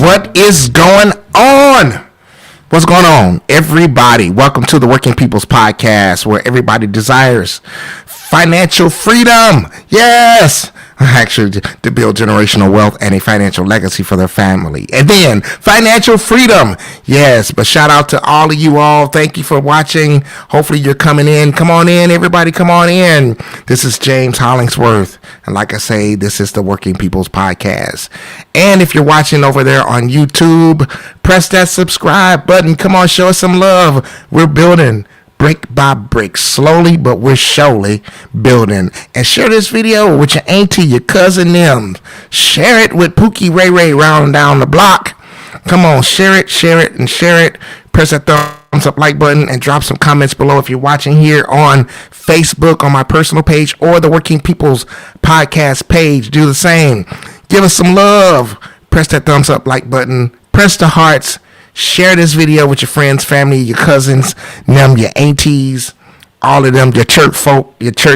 What is going on? What's going on, everybody? Welcome to the Working People's Podcast, where everybody desires financial freedom. Yes, actually, to build generational wealth and a financial legacy for their family. And then financial freedom. Yes, but shout out to all of you all. Thank you for watching. Hopefully you're coming in. Come on in, everybody. Come on in. This is James Hollingsworth. And like I say, this is the Working People's Podcast. And if you're watching over there on YouTube, press that subscribe button. Come on, show us some love. We're building brick by brick, slowly, but we're surely building. And share this video with your auntie, your cousin, them. Share it with Pookie Ray Ray round down the block. Come on, share it, and share it. Press that thumbs up like button and drop some comments below if you're watching here on Facebook, on my personal page, or the Working People's Podcast page. Do the same. Give us some love. Press that thumbs up like button. Press the hearts. Share this video with your friends, family, your cousins, them, your aunties, all of them, your church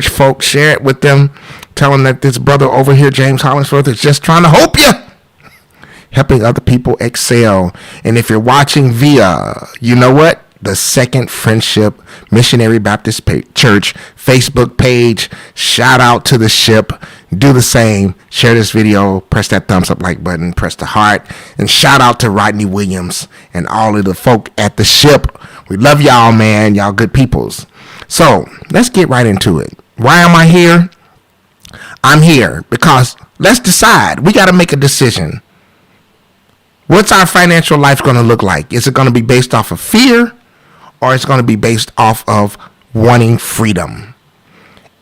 folk. Share it with them. Tell them that this brother over here, James Hollingsworth, is just trying to help you. Helping other people excel. And if you're watching via, you know what? The Second Friendship Missionary Baptist Church Facebook page. Shout out to the ship. Do the same. Share this video. Press that thumbs up like button. Press the heart. And shout out to Rodney Williams and all of the folk at the ship. We love y'all, man. Y'all good peoples. So let's get right into it. Why am I here? I'm here because let's decide. We got to make a decision. What's our financial life going to look like? Is it going to be based off of fear? Or it's going to be based off of wanting freedom.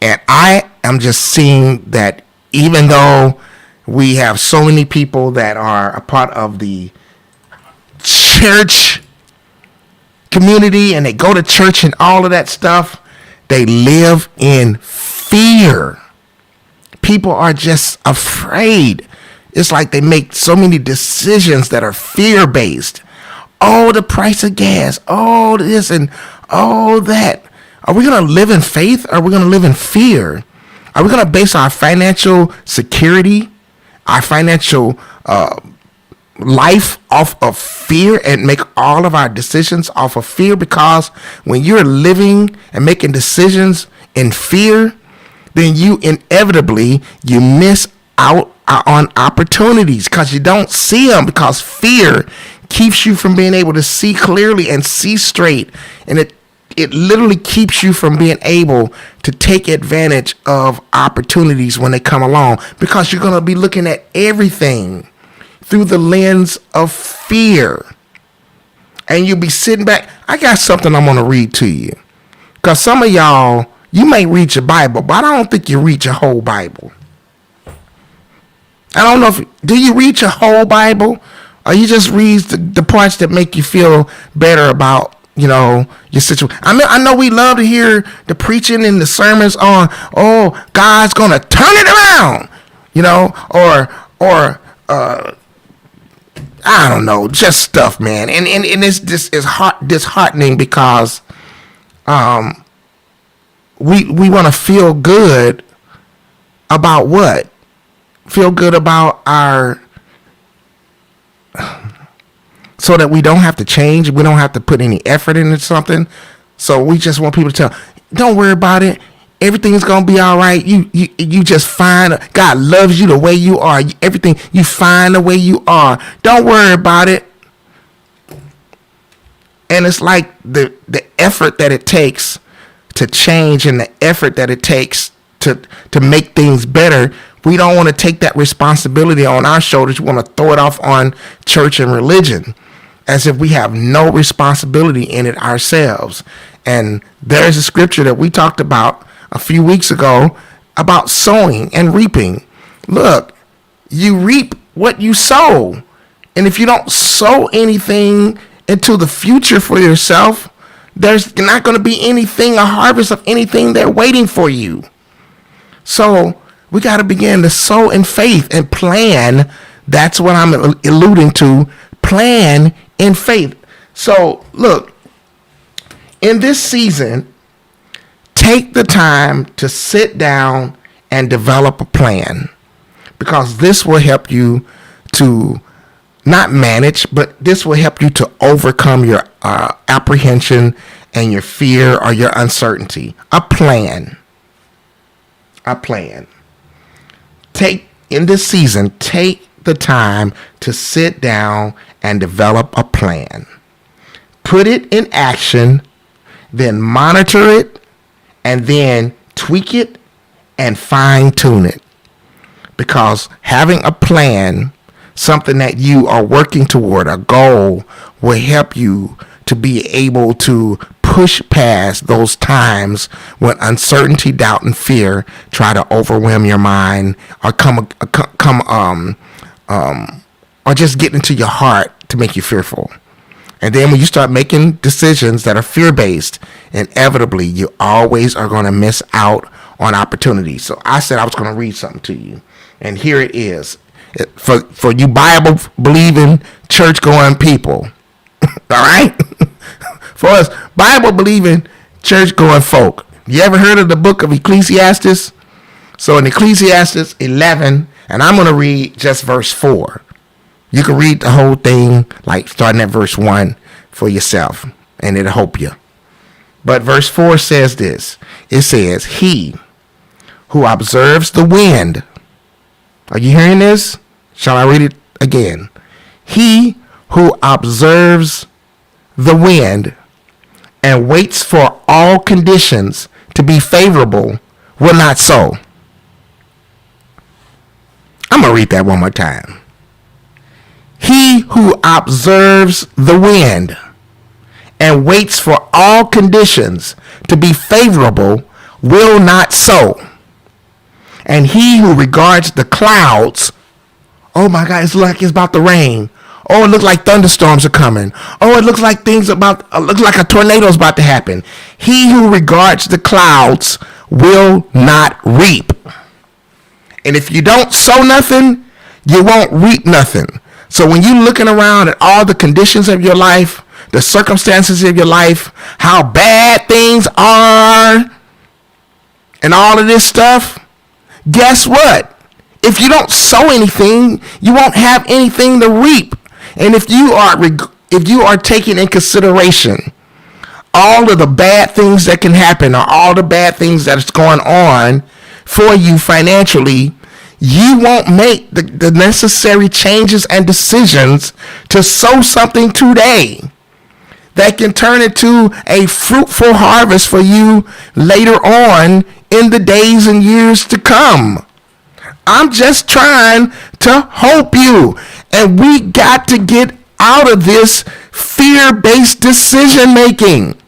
And I am just seeing that even though we have so many people that are a part of the church community and they go to church and all of that stuff, they live in fear. People are just afraid. It's like they make so many decisions that are fear-based. Oh, the price of gas. Oh, this and oh, that. Are we going to live in faith? Or are we going to live in fear? Are we going to base our financial security, our financial life off of fear and make all of our decisions off of fear? Because when you're living and making decisions in fear, then you inevitably, you miss out on opportunities because you don't see them, because fear keeps you from being able to see clearly and see straight. And it literally keeps you from being able to take advantage of opportunities when they come along, because you're going to be looking at everything through the lens of fear. And you'll be sitting back. I got something I'm going to read to you, because some of y'all, you may read your Bible, but I don't think you read your whole Bible. I don't know do you read your whole Bible? Or you just read the parts that make you feel better about, your situation. I know we love to hear the preaching and the sermons on, oh, God's going to turn it around, or I don't know, just stuff, man. And it's just is disheartening because we want to feel good about what? Feel good about our, so that we don't have to change. We don't have to put any effort into something. So we just want people to tell, don't worry about it. Everything's going to be all right. You just fine. God loves you the way you are. Everything, you fine the way you are. Don't worry about it. And it's like the effort that it takes to change and the effort that it takes to make things better. We don't want to take that responsibility on our shoulders. We want to throw it off on church and religion as if we have no responsibility in it ourselves. And there's a scripture that we talked about a few weeks ago about sowing and reaping. Look, you reap what you sow. And if you don't sow anything into the future for yourself, there's not going to be anything, a harvest of anything there waiting for you. So we got to begin to sow in faith and plan. That's what I'm alluding to. Plan in faith. So look, in this season, take the time to sit down and develop a plan, because this will help you to not manage, but this will help you to overcome your apprehension and your fear or your uncertainty. A plan. In this season, take the time to sit down and develop a plan. Put it in action, then monitor it, and then tweak it and fine tune it. Because having a plan, something that you are working toward, a goal, will help you to be able to push past those times when uncertainty, doubt, and fear try to overwhelm your mind or or just get into your heart to make you fearful. And then when you start making decisions that are fear-based, inevitably you always are going to miss out on opportunities. So I said I was going to read something to you, and here it is. For you Bible-believing, church-going people, all right? For us Bible-believing, church-going folk, you ever heard of the book of Ecclesiastes? So in Ecclesiastes 11, and I'm going to read just verse 4. You can read the whole thing, like starting at verse 1 for yourself, and it'll help you. But verse 4 says this. It says, he who observes the wind. Are you hearing this? Shall I read it again? He who observes the wind and waits for all conditions to be favorable will not sow. I'm going to read that one more time. He who observes the wind and waits for all conditions to be favorable will not sow. And he who regards the clouds, oh my God, it's like it's about to rain. Oh, it looks like thunderstorms are coming. Oh, it looks like looks like a tornado is about to happen. He who regards the clouds will not reap. And if you don't sow nothing, you won't reap nothing. So when you're looking around at all the conditions of your life, the circumstances of your life, how bad things are, and all of this stuff, guess what? If you don't sow anything, you won't have anything to reap. And if you are taking in consideration all of the bad things that can happen or all the bad things that is going on for you financially, you won't make the necessary changes and decisions to sow something today that can turn into a fruitful harvest for you later on in the days and years to come. I'm just trying to help you. And we got to get out of this fear-based decision making.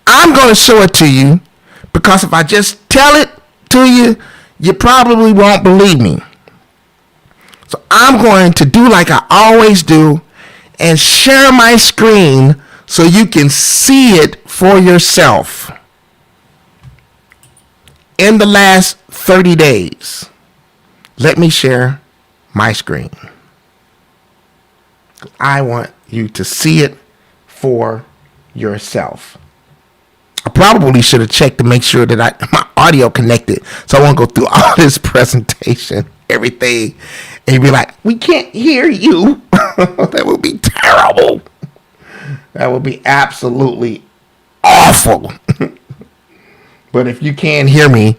I'm going to show it to you, because if I just tell it to you, you probably won't believe me. So I'm going to do like I always do and share my screen so you can see it for yourself. In the last 30 days, let me share my screen. I want you to see it for yourself. I probably should have checked to make sure that my audio connected, so I won't go through all this presentation, everything, and be like, we can't hear you. That would be terrible. That would be absolutely awful. But if you can hear me,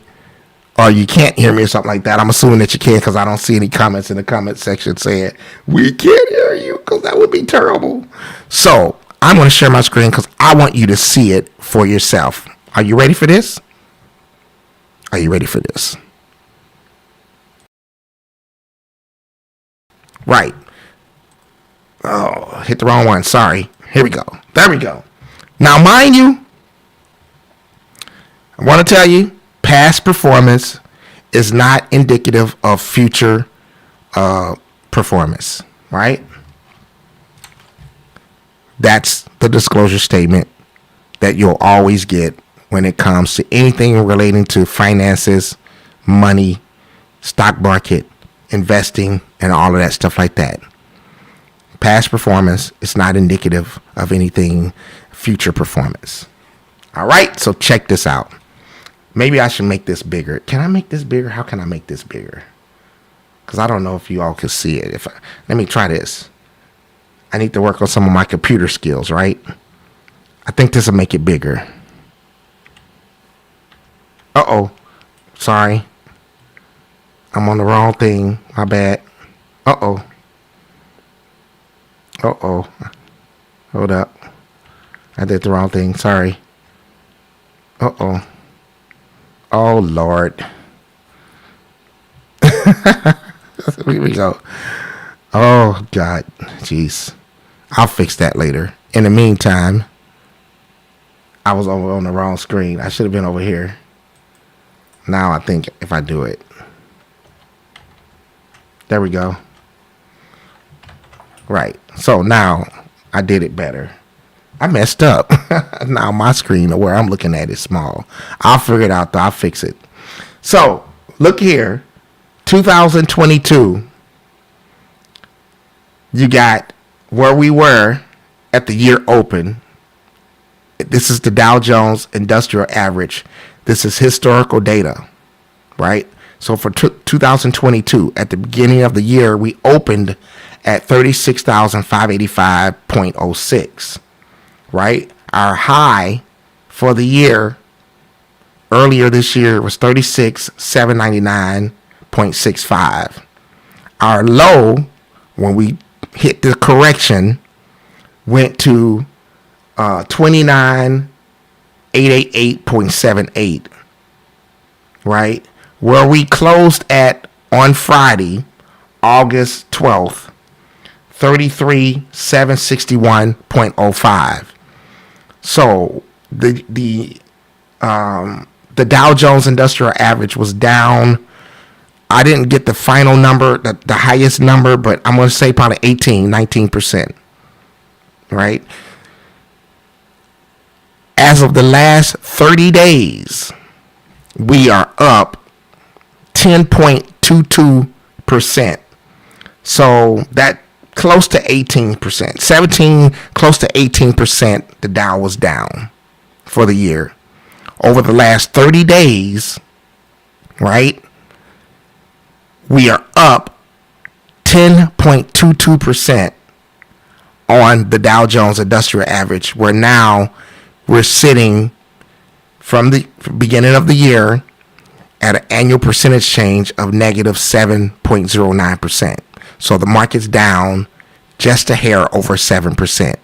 or you can't hear me or something like that, I'm assuming that you can, because I don't see any comments in the comment section saying, we can't hear you, because that would be terrible. So I'm going to share my screen because I want you to see it for yourself. Are you ready for this? Are you ready for this? Right. Oh, hit the wrong one. Sorry. Here we go. There we go. Now, mind you, I want to tell you, past performance is not indicative of future performance, right? That's the disclosure statement that you'll always get when it comes to anything relating to finances, money, stock market, investing, and all of that stuff like that. Past performance is not indicative of anything future performance. All right, so check this out. Maybe I should make this bigger. Can I make this bigger? How can I make this bigger? Because I don't know if you all can see it. Let me try this. I need to work on some of my computer skills, right? I think this will make it bigger. Uh-oh. Sorry. I'm on the wrong thing. My bad. Uh-oh. Uh-oh. Hold up. I did the wrong thing. Sorry. Uh-oh. Oh, Lord. Here we go. Oh, God. Jeez. I'll fix that later. In the meantime, I was over on the wrong screen. I should have been over here. Now I think if I do it. There we go. Right. So now I did it better. I messed up. Now my screen or where I'm looking at is small. I'll figure it out though. I'll fix it. So look here. 2022. You got where we were at the year open. This is the Dow Jones Industrial Average. This is historical data, right? So for 2022, at the beginning of the year, we opened at 36,585.06, right? Our high for the year earlier this year was 36,799.65. Our low, when we hit the correction, went to 29,888.78, right? Where we closed at on Friday, August 12th, 33,761.05. So the Dow Jones Industrial Average was down. I didn't get the final number, the highest number, but I'm going to say probably 19%, right? As of the last 30 days, we are up 10.22%. So that close to 18%, 17, close to 18%, the Dow was down for the year. Over the last 30 days, right, we are up 10.22% on the Dow Jones Industrial Average, where now we're sitting from the beginning of the year at an annual percentage change of negative 7.09%. So the market's down just a hair over 7%.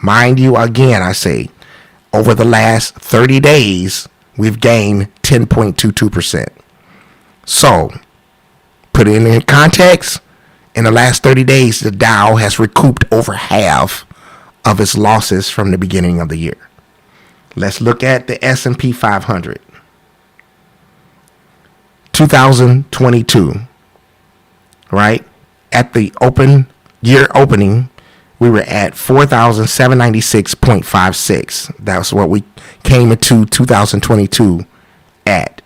Mind you, again, I say, over the last 30 days, we've gained 10.22%. So, put it in context, in the last 30 days, the Dow has recouped over half of its losses from the beginning of the year. Let's look at the S&P 500. 2022, right? At the year opening, we were at 4,796.56. That's what we came into 2022 at.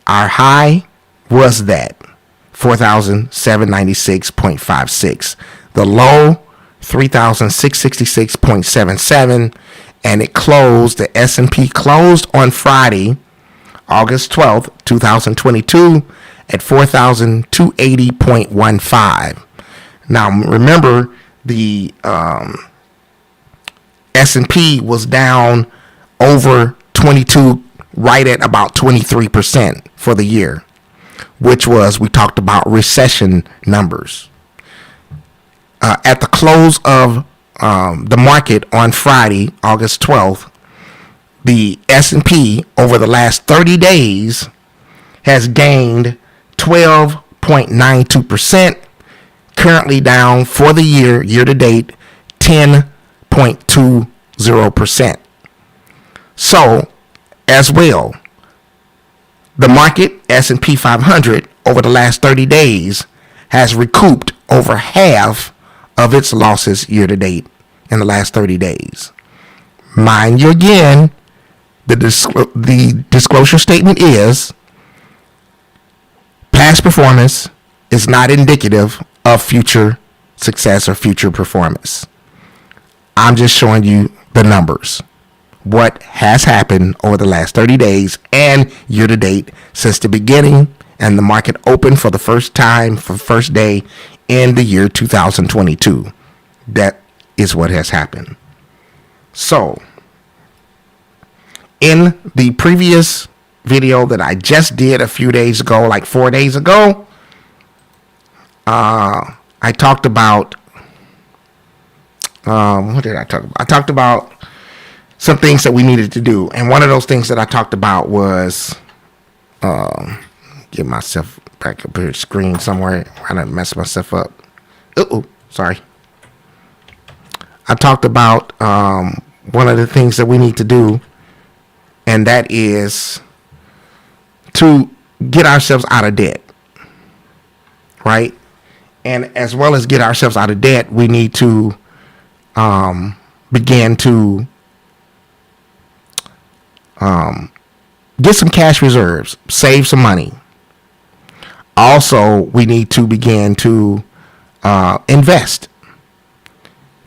Our high was that 4,796.56. The low 3,666.77, and it closed. The S&P closed on Friday, August 12th, 2022 at 4,280.15. Now remember, the S&P was down over 22, right at about 23% for the year, which was, we talked about recession numbers. At the close of the market on Friday, August 12th, the S&P over the last 30 days has gained 12.92%, currently down for the year to date, 10.20%. So, as well, the market, S&P 500, over the last 30 days has recouped over half of its losses year to date in the last 30 days. Mind you, again, the disclosure statement is past performance is not indicative of future success or future performance. I'm just showing you the numbers. what has happened over the last 30 days and year to date since the beginning and the market opened for the first time for the first day in the year 2022. That is what has happened. So, in the previous video that I just did a few days ago, like 4 days ago, I talked about, what did I talk about? I talked about some things that we needed to do. And one of those things that I talked about was, get myself back up here, screen somewhere. I didn't mess myself up. Sorry. I talked about one of the things that we need to do, and that is to get ourselves out of debt, right? And as well as get ourselves out of debt, we need to begin to get some cash reserves, save some money. Also, we need to begin to invest,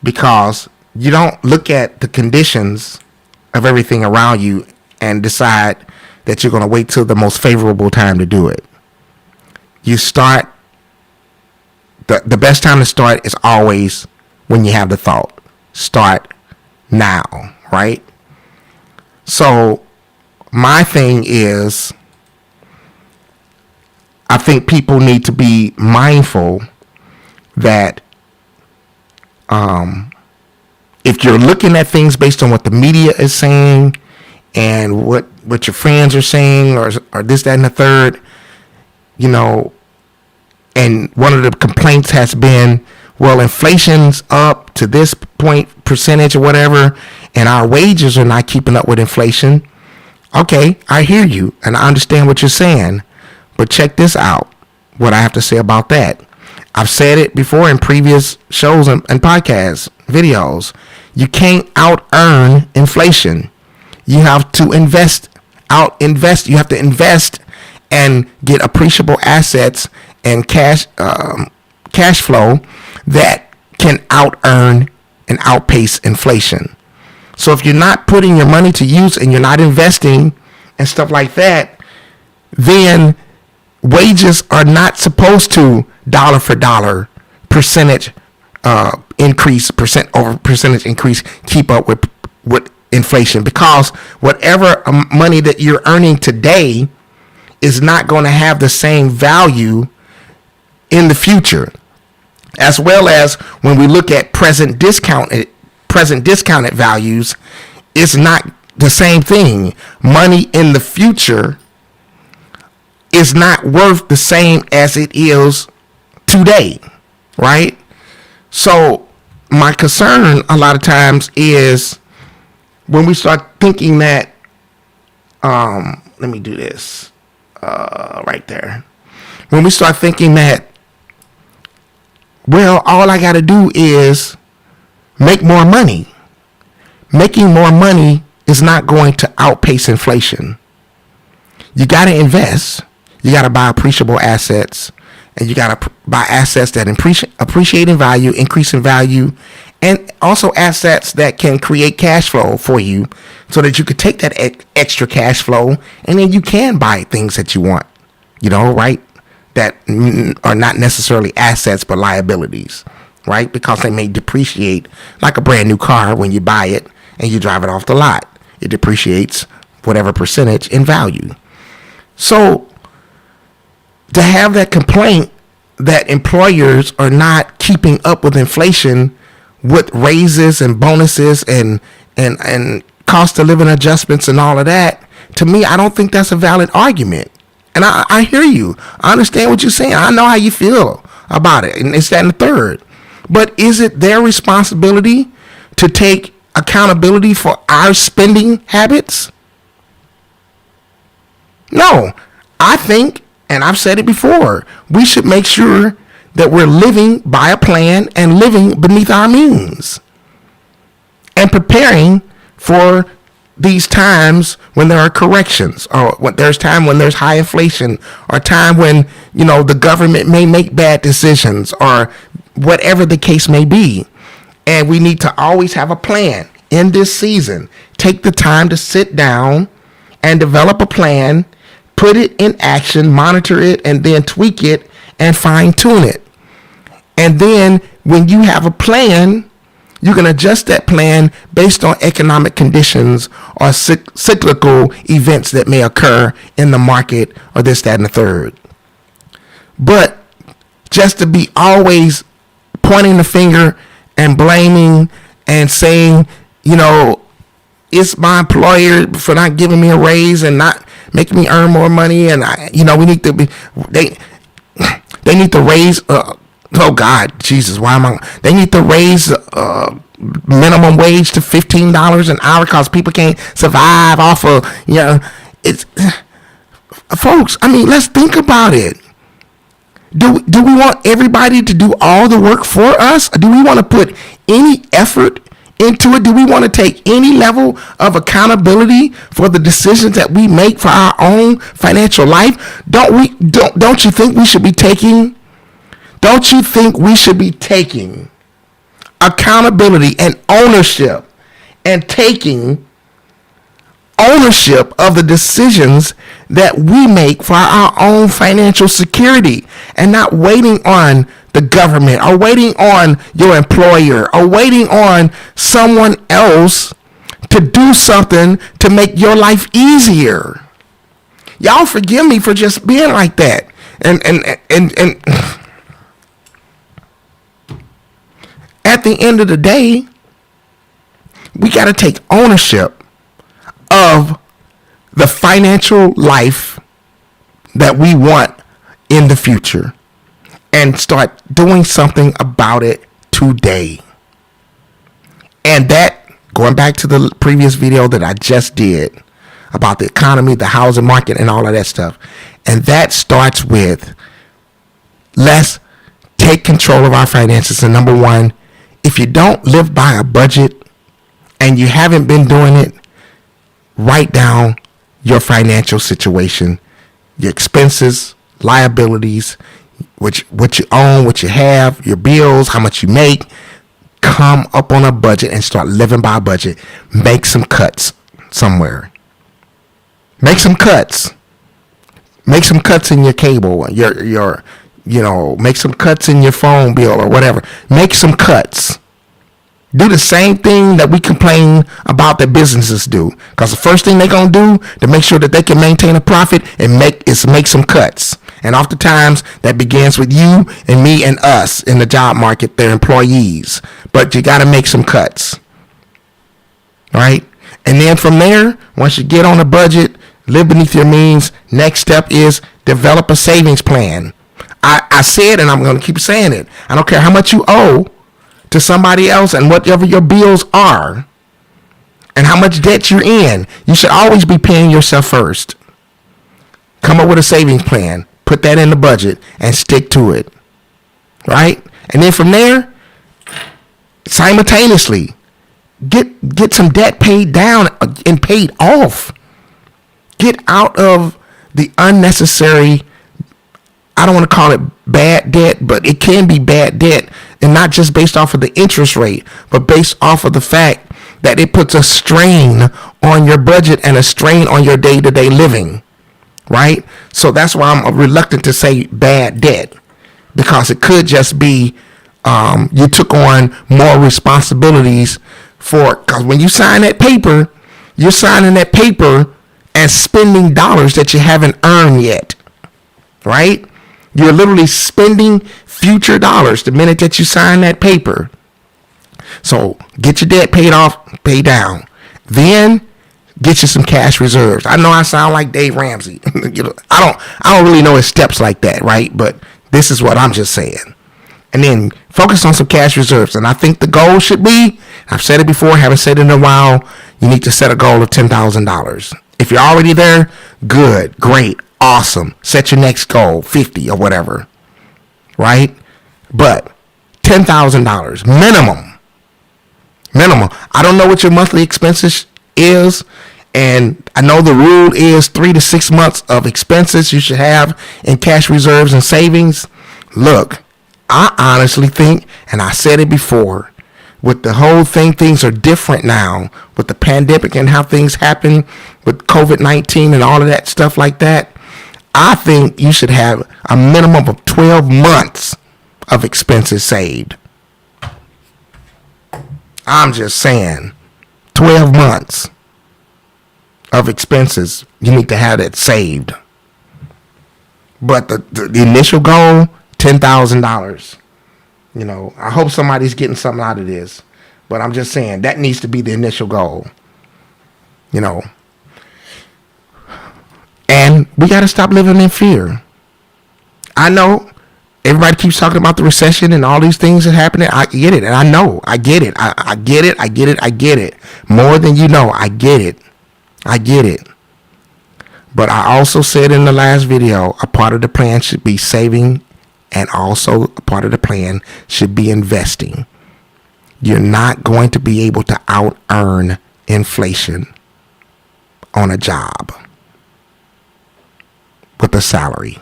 because you don't look at the conditions of everything around you and decide that you're going to wait till the most favorable time to do it. You start, the best time to start is always when you have the thought. Start now, right? So my thing is, I think people need to be mindful that if you're looking at things based on what the media is saying and what your friends are saying, or this, that, and the third, you know, and one of the complaints has been, well, inflation's up to this point percentage or whatever, and our wages are not keeping up with inflation. Okay, I hear you, and I understand what you're saying, but check this out, what I have to say about that. I've said it before in previous shows and podcasts, videos. You can't out-earn inflation. You have to invest. You have to invest and get appreciable assets and cash flow that can out-earn and outpace inflation. So if you're not putting your money to use and you're not investing and stuff like that, then wages are not supposed to dollar for dollar percentage increase, percent over percentage increase, keep up with inflation, because whatever money that you're earning today is not going to have the same value in the future. As well as when we look at present discounted values, it's not the same thing. Money in the future is not worth the same as it is today, right? So my concern a lot of times is when we start thinking that, let me do this right there. When we start thinking that, well, all I got to do is make more money. Making more money is not going to outpace inflation. You got to invest. You got to buy appreciable assets, and you got to buy assets that appreciate in value, increase in value, and also assets that can create cash flow for you so that you could take that extra cash flow and then you can buy things that you want, right? That are not necessarily assets but liabilities, right? Because they may depreciate like a brand new car when you buy it and you drive it off the lot. It depreciates whatever percentage in value. So to have that complaint that employers are not keeping up with inflation with raises and bonuses and cost of living adjustments and all of that, to me, I don't think that's a valid argument. And I hear you. I understand what you're saying. I know how you feel about it. And it's that and the third. But is it their responsibility to take accountability for our spending habits? No. I think, and I've said it before, we should make sure that we're living by a plan and living beneath our means and preparing for these times when there are corrections, or when there's time when there's high inflation, or time when the government may make bad decisions, or whatever the case may be. And we need to always have a plan in this season, take the time to sit down and develop a plan, put it in action, monitor it, and then tweak it and fine tune it. And then when you have a plan, you can adjust that plan based on economic conditions or cyclical events that may occur in the market or this, that, and the third. But just to be always pointing the finger and blaming and saying, it's my employer for not giving me a raise and not making me earn more money, and we need to be they need to raise. Oh God, Jesus, why am I? They need to raise minimum wage to $15 an hour because people can't survive off of it's folks. I mean, let's think about it. Do we want everybody to do all the work for us? Do we want to put any effort into it? Do we want to take any level of accountability for the decisions that we make for our own financial life? Don't you think we should be taking accountability and ownership and taking ownership of the decisions that we make for our own financial security, and not waiting on the government or waiting on your employer or waiting on someone else to do something to make your life easier? Y'all forgive me for just being like that. And at the end of the day, we got to take ownership of the financial life that we want in the future and start doing something about it today. And that, going back to the previous video that I just did about the economy, the housing market, and all of that stuff, and that starts with, let's take control of our finances. And number one, if you don't live by a budget and you haven't been doing it, write down your financial situation, your expenses, liabilities, what you own, what you have, your bills, how much you make. Come up on a budget and start living by a budget. Make some cuts somewhere. Make some cuts. Make some cuts in your cable, make some cuts in your phone bill or whatever. Make some cuts. Do the same thing that we complain about that businesses do. Because the first thing they're going to do to make sure that they can maintain a profit is make some cuts. And oftentimes that begins with you and me and us in the job market, their employees. But you got to make some cuts. Right? And then from there, once you get on a budget, live beneath your means, next step is develop a savings plan. I said, and I'm going to keep saying it, I don't care how much you owe to somebody else and whatever your bills are and how much debt you're in, you should always be paying yourself first. Come up with a savings plan, put that in the budget, and stick to it. Right? And then from there, simultaneously, get some debt paid down and paid off. Get out of the unnecessary, I don't want to call it bad debt, but it can be bad debt, and not just based off of the interest rate, but based off of the fact that it puts a strain on your budget and a strain on your day-to-day living, right? So that's why I'm reluctant to say bad debt, because it could just be you took on more responsibilities because when you sign that paper, you're signing that paper and spending dollars that you haven't earned yet, right? You're literally spending future dollars the minute that you sign that paper. So get your debt paid off, pay down. Then get you some cash reserves. I know I sound like Dave Ramsey. I don't really know his steps like that, right? But this is what I'm just saying. And then focus on some cash reserves. And I think the goal should be, I've said it before, haven't said it in a while, you need to set a goal of $10,000. If you're already there, good, great, awesome. Set your next goal, 50 or whatever, right? But $10,000 minimum. I don't know what your monthly expenses is, and I know the rule is 3 to 6 months of expenses you should have in cash reserves and savings. Look, I honestly think, and I said it before, with the whole thing, things are different now with the pandemic and how things happen with COVID-19 and all of that stuff like that. I think you should have a minimum of 12 months of expenses saved. I'm just saying, 12 months of expenses, you need to have that saved. But the initial goal, $10,000. You know, I hope somebody's getting something out of this. But I'm just saying, that needs to be the initial goal. You know. And we got to stop living in fear. I know everybody keeps talking about the recession and all these things that are happening. I get it. And I know. I get it. I get it. I get it. I get it. More than you know. I get it. I get it. But I also said in the last video, a part of the plan should be saving, and also a part of the plan should be investing. You're not going to be able to out-earn inflation on a job with a salary,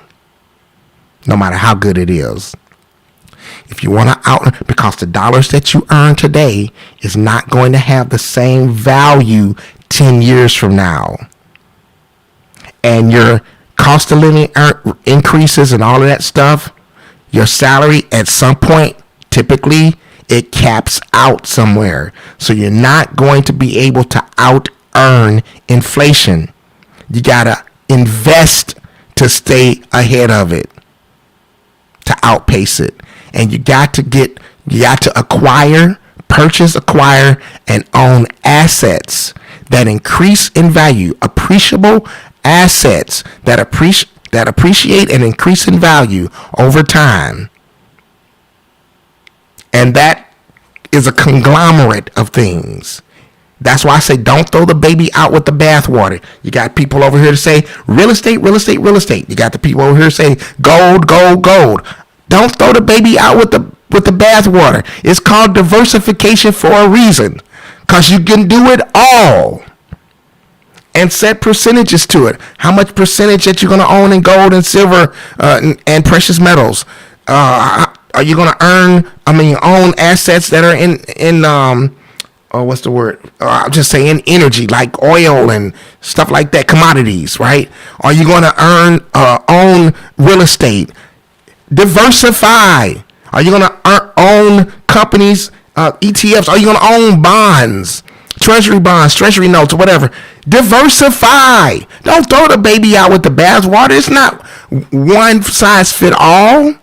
no matter how good it is. If you want to out, because the dollars that you earn today is not going to have the same value 10 years from now. And your cost of living increases and all of that stuff, your salary at some point, typically, it caps out somewhere. So you're not going to be able to out-earn inflation. You got to invest to stay ahead of it, to outpace it. And you got to acquire, and own assets that increase in value, appreciable assets that appreciate and increase in value over time. And that is a conglomerate of things. That's why I say don't throw the baby out with the bathwater. You got people over here to say real estate, real estate, real estate. You got the people over here saying gold, gold, gold. Don't throw the baby out with the bathwater. It's called diversification for a reason, because you can do it all. And set percentages to it. How much percentage that you're going to own in gold and silver and precious metals? Are you going to own assets that are in what's the word? I'm just saying energy, like oil and stuff like that, commodities, right? Are you going to own real estate? Diversify. Are you going to own companies, ETFs? Are you going to own bonds? Treasury bonds, treasury notes, or whatever. Diversify. Don't throw the baby out with the bathwater. It's not one size fit all.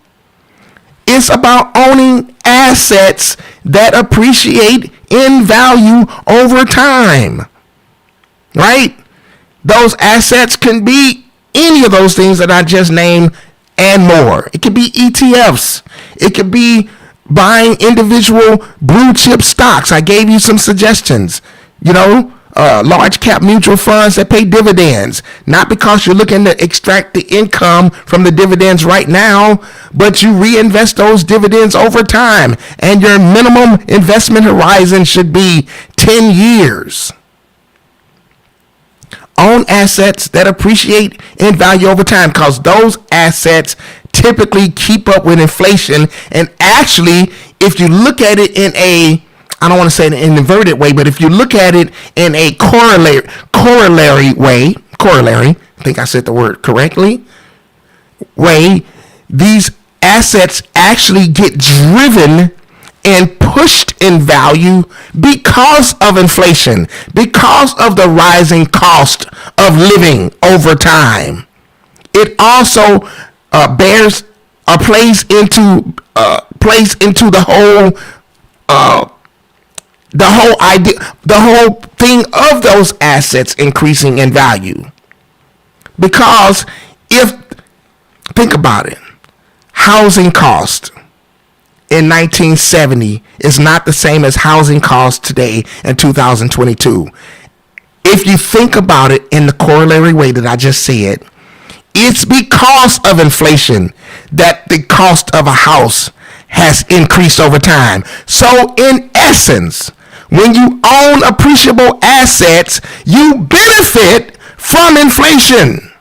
It's about owning assets that appreciate in value over time. Right? Those assets can be any of those things that I just named and more. It could be ETFs. It could be buying individual blue chip stocks. I gave you some suggestions, large cap mutual funds that pay dividends, not because you're looking to extract the income from the dividends right now, but you reinvest those dividends over time, and your minimum investment horizon should be 10 years. Own assets that appreciate in value over time, because those assets typically keep up with inflation. And actually, if you look at it in I don't want to say in an inverted way, but if you look at it in a corollary way, I think I said the word correctly, way, these assets actually get driven and pushed in value because of inflation, because of the rising cost of living over time. It also plays into the whole thing of those assets increasing in value. Because think about it, housing cost in 1970 is not the same as housing costs today in 2022. If you think about it in the corollary way that I just said, it's because of inflation that the cost of a house has increased over time. So in essence, when you own appreciable assets, you benefit from inflation.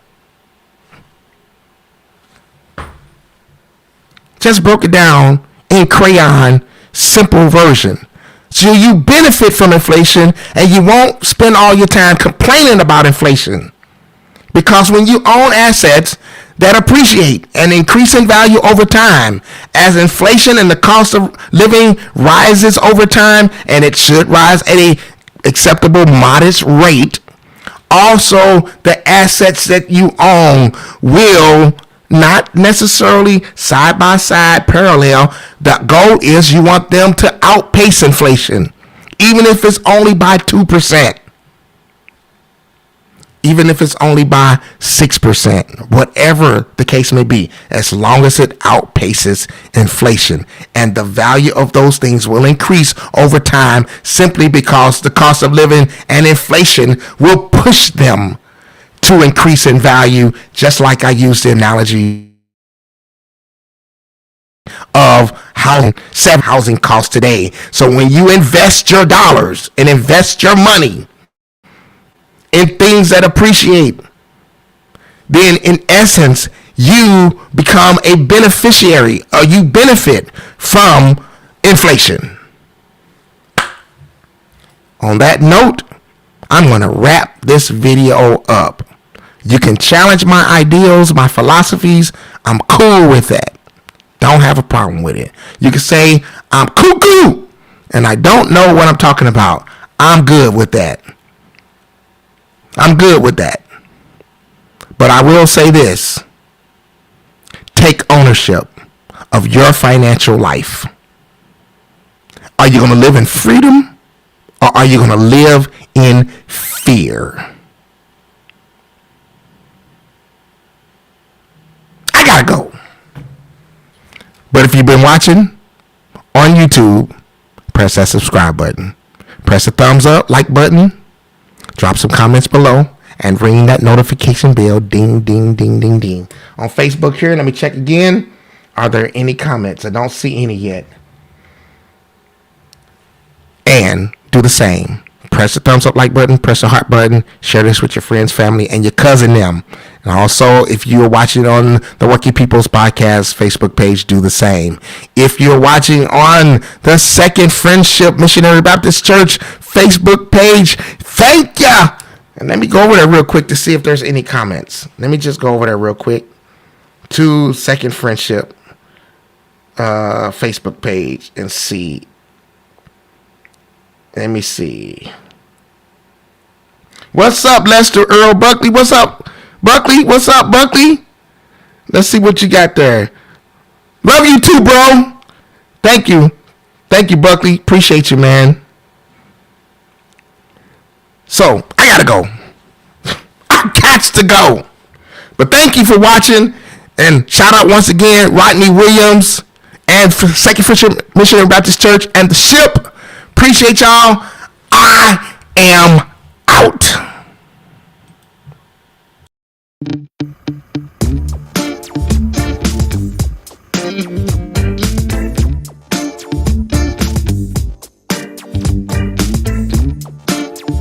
Just broke it down in crayon, simple version. so you benefit from inflation and you won't spend all your time complaining about inflation. Because when you own assets that appreciate and increase in value over time, as inflation and the cost of living rises over time, and it should rise at a acceptable modest rate, also the assets that you own will not necessarily side by side parallel. The goal is you want them to outpace inflation, even if it's only by 2%. Even if it's only by 6%, whatever the case may be, as long as it outpaces inflation. And the value of those things will increase over time simply because the cost of living and inflation will push them to increase in value, just like I used the analogy of housing costs today. So when you invest your dollars and invest your money in things that appreciate, then in essence, you become a beneficiary, or you benefit from inflation. On that note, I'm going to wrap this video up. You can challenge my ideals, my philosophies. I'm cool with that. Don't have a problem with it. You can say I'm cuckoo and I don't know what I'm talking about. I'm good with that. I'm good with that. But I will say this. Take ownership of your financial life. Are you going to live in freedom, or are you going to live in fear? I gotta go. But if you've been watching on YouTube, press that subscribe button. Press the thumbs up, like button. Drop some comments below and ring that notification bell. Ding, ding, ding, ding, ding. On Facebook here, let me check again. Are there any comments? I don't see any yet. And do the same. Press the thumbs up, like button, press the heart button, share this with your friends, family, and your cousin them. And also, if you're watching on the Working People's Podcast Facebook page, do the same. If you're watching on the Second Friendship Missionary Baptist Church Facebook page, thank ya. And let me go over there real quick to see if there's any comments. Let me just go over there real quick to Second Friendship Facebook page and see. Let me see. What's up, Lester Earl Buckley? What's up, Buckley? What's up, Buckley? Let's see what you got there. Love you too, bro. Thank you. Thank you, Buckley. Appreciate you, man. So, I gotta go. I got to go. But thank you for watching. And shout out once again, Rodney Williams and Second Friendship Missionary Baptist Church and the ship. Appreciate y'all. I am out.